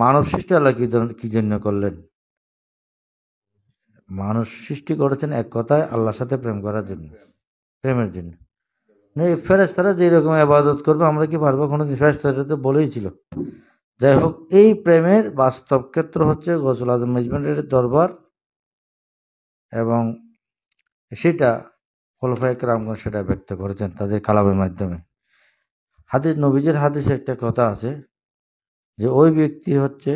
মানব সৃষ্টি আল্লাহ কি জন্য করলেন? মানুষ সৃষ্টি করেছেন এক কথায় আল্লাহর সাথে প্রেম করার জন্য, প্রেমের জন্য। ফেরেশতারা যে রকম ইবাদত করবে আমরা কি পারবো কোনোদিন? ফেরেশতারা তো বলেই ছিল। যাই হোক, এই প্রেমের বাস্তব ক্ষেত্র হচ্ছে গৌসুল আজম মেজবান্ডারির দরবার, এবং সেটা খোলাফায়ে কেরামগণ সেটা ব্যক্ত করেছেন তাদের কালামের মাধ্যমে। নবীজির হাদিসে একটা কথা আছে যে ওই ব্যক্তি হচ্ছে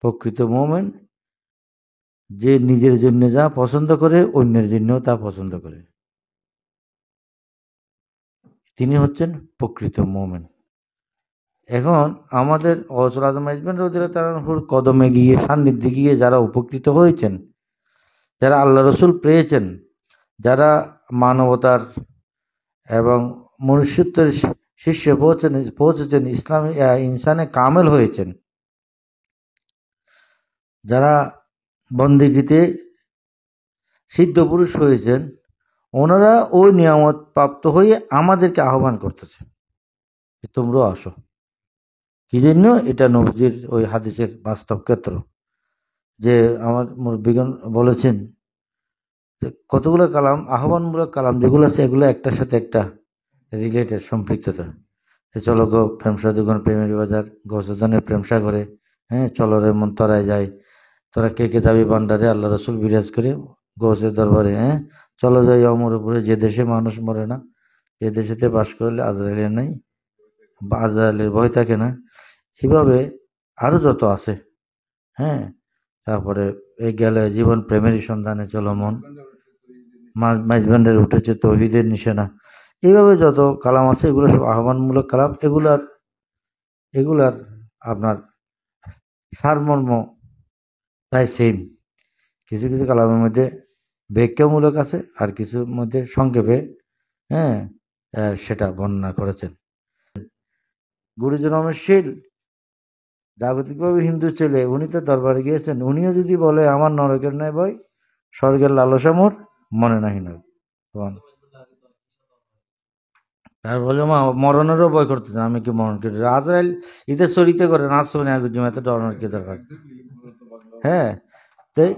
প্রকৃত মুমিন যে নিজের জন্য যা পছন্দ করে অন্যের জন্যও তা পছন্দ করে, তিনি হচ্ছেন প্রকৃত মুমিন। এখন আমাদের গৌসুল আজম মেজবান্ডারি রাদিয়াল্লাহু তাআলা আনহুর কদমে গিয়ে, সান্নিধ্যে গিয়ে যারা উপকৃত হয়েছেন, যারা আল্লাহ রসুল পেয়েছেন, যারা মানবতার এবং মনুষ্যত্বের শীর্ষে পৌঁছেছেন, ইসলামী ইনসানে কামেল হয়েছেন, যারা বন্দেগীতে সিদ্ধ পুরুষ হয়েছেন, ওনারা ওই নিয়ামত প্রাপ্ত হয়ে আমাদেরকে আহ্বান করতেছে যে তোমরাও আসো। কি জন্য? এটা নবীজির ওই হাদিসের বাস্তব ক্ষেত্র। যে আমার মুরব্বিগণ বলেছেন যে কতগুলো কালাম, আহ্বানমূলক কালাম যেগুলো আছে, এগুলো একটার সাথে একটা রিলেটেড, সম্পৃক্ততা। চলো গো প্রেম সাধুগণ প্রেমের বাজার, গৌসুদানের প্রেম সাগরে, হ্যাঁ চলো রে মন তরায় যায়, তোরা কে কে যাবি ভান্ডারে, আল্লাহ রসুল বিরাজ করে গৌসের দরবারে, হ্যাঁ চলো যাই অমর উপরে, যে দেশে মানুষ মরে না, যে দেশেতে বাস করলে আজরাইলের নাই, আজরাইলের ভয় থাকে না। এইভাবে আরো যত আছে, হ্যাঁ। তারপরে এই গেলে জীবন প্রেমেরই সন্ধানে চলো মন, মাইজবান্ডারে উঠেছে তৌহিদের নিশানা। এইভাবে যত কালাম আছে এগুলো সব আহ্বানমূলক কালাম। এগুলার আপনার সারমর্ম প্রায় সেম। কিছু কিছু কালামের মধ্যে ব্যাখ্যামূলক আছে, আর কিছুর মধ্যে সংক্ষেপে, হ্যাঁ, সেটা বর্ণনা করেছেন। গুরুজি রমেশ শীল জাগতিকভাবে হিন্দু ছেলে, উনি তো দরবারে গিয়েছেন। উনিও যদি বলে আমার নরকের নয় ভয়, স্বর্গের লালসা মোর মনে নাহি নয়, তার বলে মরণেরও ভয় করতেছে, আমি কি মরণ করে আজরাইল ঈদের চরিতে করে নাচ শুনে এত ডরানোর কি দরকার? হ্যাঁ, তাই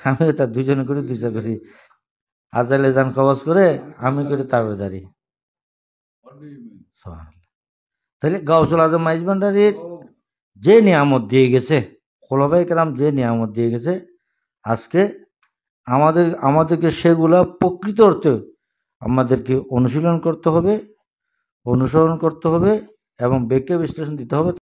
আমি তার দুজনে করি, দুইটা করি, আজরাইলে যান কবজ করে, আমি করি তারপরে দাঁড়িয়ে। তাহলে গাউসুল আজম মাইজভান্ডারীর যে নিয়ামত দিয়ে গেছে, খোলাফায়ে কেরাম যে নিয়ামত দিয়ে গেছে, আজকে আমাদেরকে সেগুলা প্রকৃত অর্থে আমাদেরকে অনুশীলন করতে হবে, অনুসরণ করতে হবে, এবং ব্যাখ্যা বিশ্লেষণ দিতে হবে।